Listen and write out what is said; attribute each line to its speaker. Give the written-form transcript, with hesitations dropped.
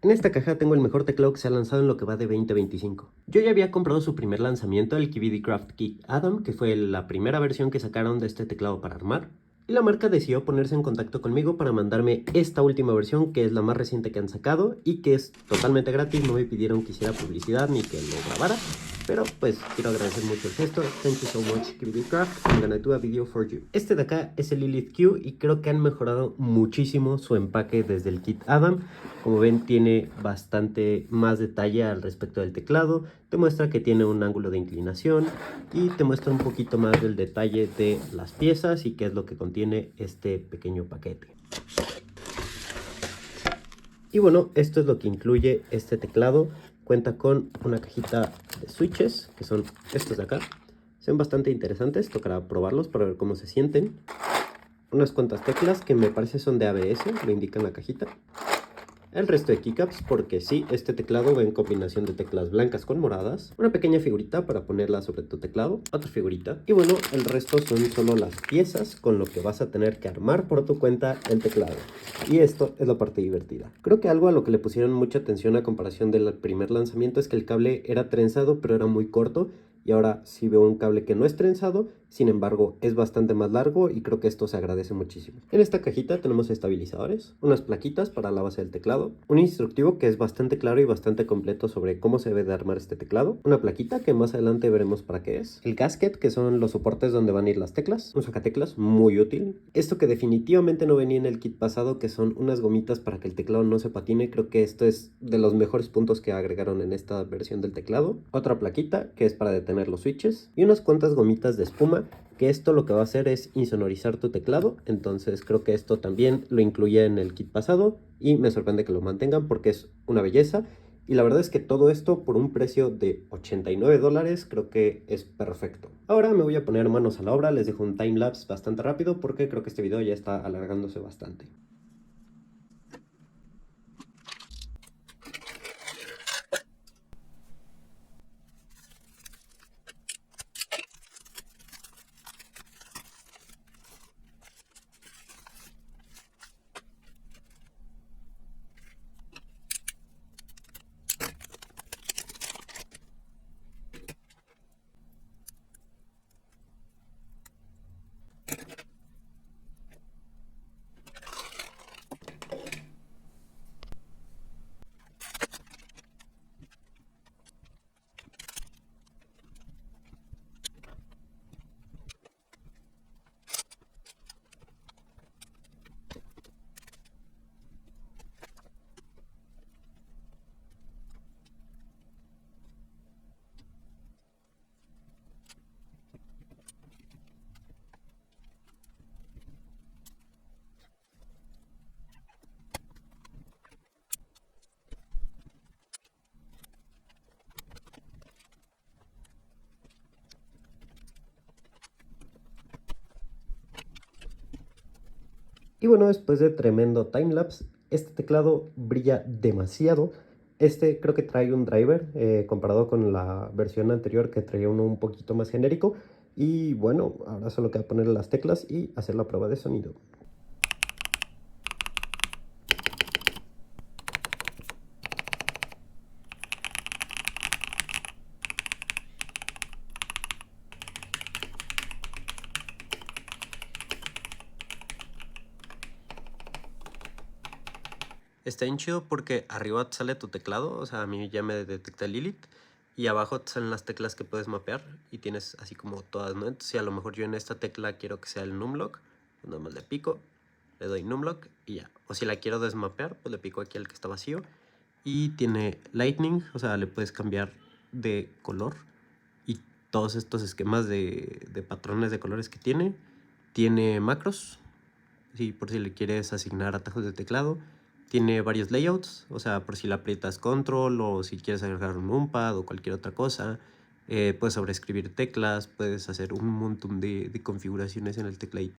Speaker 1: En esta caja tengo el mejor teclado que se ha lanzado en lo que va de 2025. Yo ya había comprado su primer lanzamiento, el KiwiD Craft Kit Adam, que fue la primera versión que sacaron de este teclado para armar. Y la marca decidió ponerse en contacto conmigo para mandarme esta última versión, que es la más reciente que han sacado y que es totalmente gratis. No me pidieron que hiciera publicidad ni que lo grabara, pero pues quiero agradecer mucho el gesto. Thank you so much, KiwiD Craft. I'm gonna do a video for you. Este de acá es el Lilith Q y creo que han mejorado muchísimo su empaque desde el kit Adam. Como ven, tiene bastante más detalle al respecto del teclado. Te muestra que tiene un ángulo de inclinación y te muestra un poquito más del detalle de las piezas y qué es lo que contiene este pequeño paquete. Y bueno, esto es lo que incluye este teclado. Cuenta con una cajita de switches, que son estos de acá. Son bastante interesantes, tocará probarlos para ver cómo se sienten. Unas cuantas teclas que me parece son de ABS, lo indica en la cajita. El resto de keycaps, porque sí, este teclado va en combinación de teclas blancas con moradas. Una pequeña figurita para ponerla sobre tu teclado. Otra figurita. Y bueno, el resto son solo las piezas con lo que vas a tener que armar por tu cuenta el teclado. Y esto es la parte divertida. Creo que algo a lo que le pusieron mucha atención a comparación del primer lanzamiento es que el cable era trenzado, pero era muy corto. Y ahora sí veo un cable que no es trenzado, sin embargo es bastante más largo y creo que esto se agradece muchísimo. En esta cajita tenemos estabilizadores, unas plaquitas para la base del teclado, un instructivo que es bastante claro y bastante completo sobre cómo se debe de armar este teclado, una plaquita que más adelante veremos para qué es, el gasket, que son los soportes donde van a ir las teclas, un sacateclas muy útil, esto que definitivamente no venía en el kit pasado, que son unas gomitas para que el teclado no se patine. Creo que esto es de los mejores puntos que agregaron en esta versión del teclado, otra plaquita que es para detener los switches y unas cuantas gomitas de espuma, que esto lo que va a hacer es insonorizar tu teclado. Entonces creo que esto también lo incluía en el kit pasado y me sorprende que lo mantengan porque es una belleza. Y la verdad es que todo esto por un precio de $89 creo que es perfecto. Ahora me voy a poner manos a la obra, les dejo un timelapse bastante rápido porque creo que este video ya está alargándose bastante. Y bueno, después de tremendo timelapse, este teclado brilla demasiado. Este creo que trae un driver comparado con la versión anterior que traía uno un poquito más genérico. Y bueno, ahora solo queda ponerle las teclas y hacer la prueba de sonido. Está bien chido porque arriba te sale tu teclado, o sea, a mí ya me detecta Lilith. Y abajo te salen las teclas que puedes mapear y tienes así como todas, ¿no? Entonces, si a lo mejor yo en esta tecla quiero que sea el numlock, pues nada más le pico, le doy numlock y ya. O si la quiero desmapear, pues le pico aquí al que está vacío. Y tiene lightning, o sea, le puedes cambiar de color. Y todos estos esquemas de patrones de colores que tiene. Tiene macros, sí, por si le quieres asignar atajos de teclado. Tiene varios layouts, o sea, por si le aprietas control o si quieres agregar un numpad o cualquier otra cosa. Puedes sobreescribir teclas, puedes hacer un montón de configuraciones en el tecladito.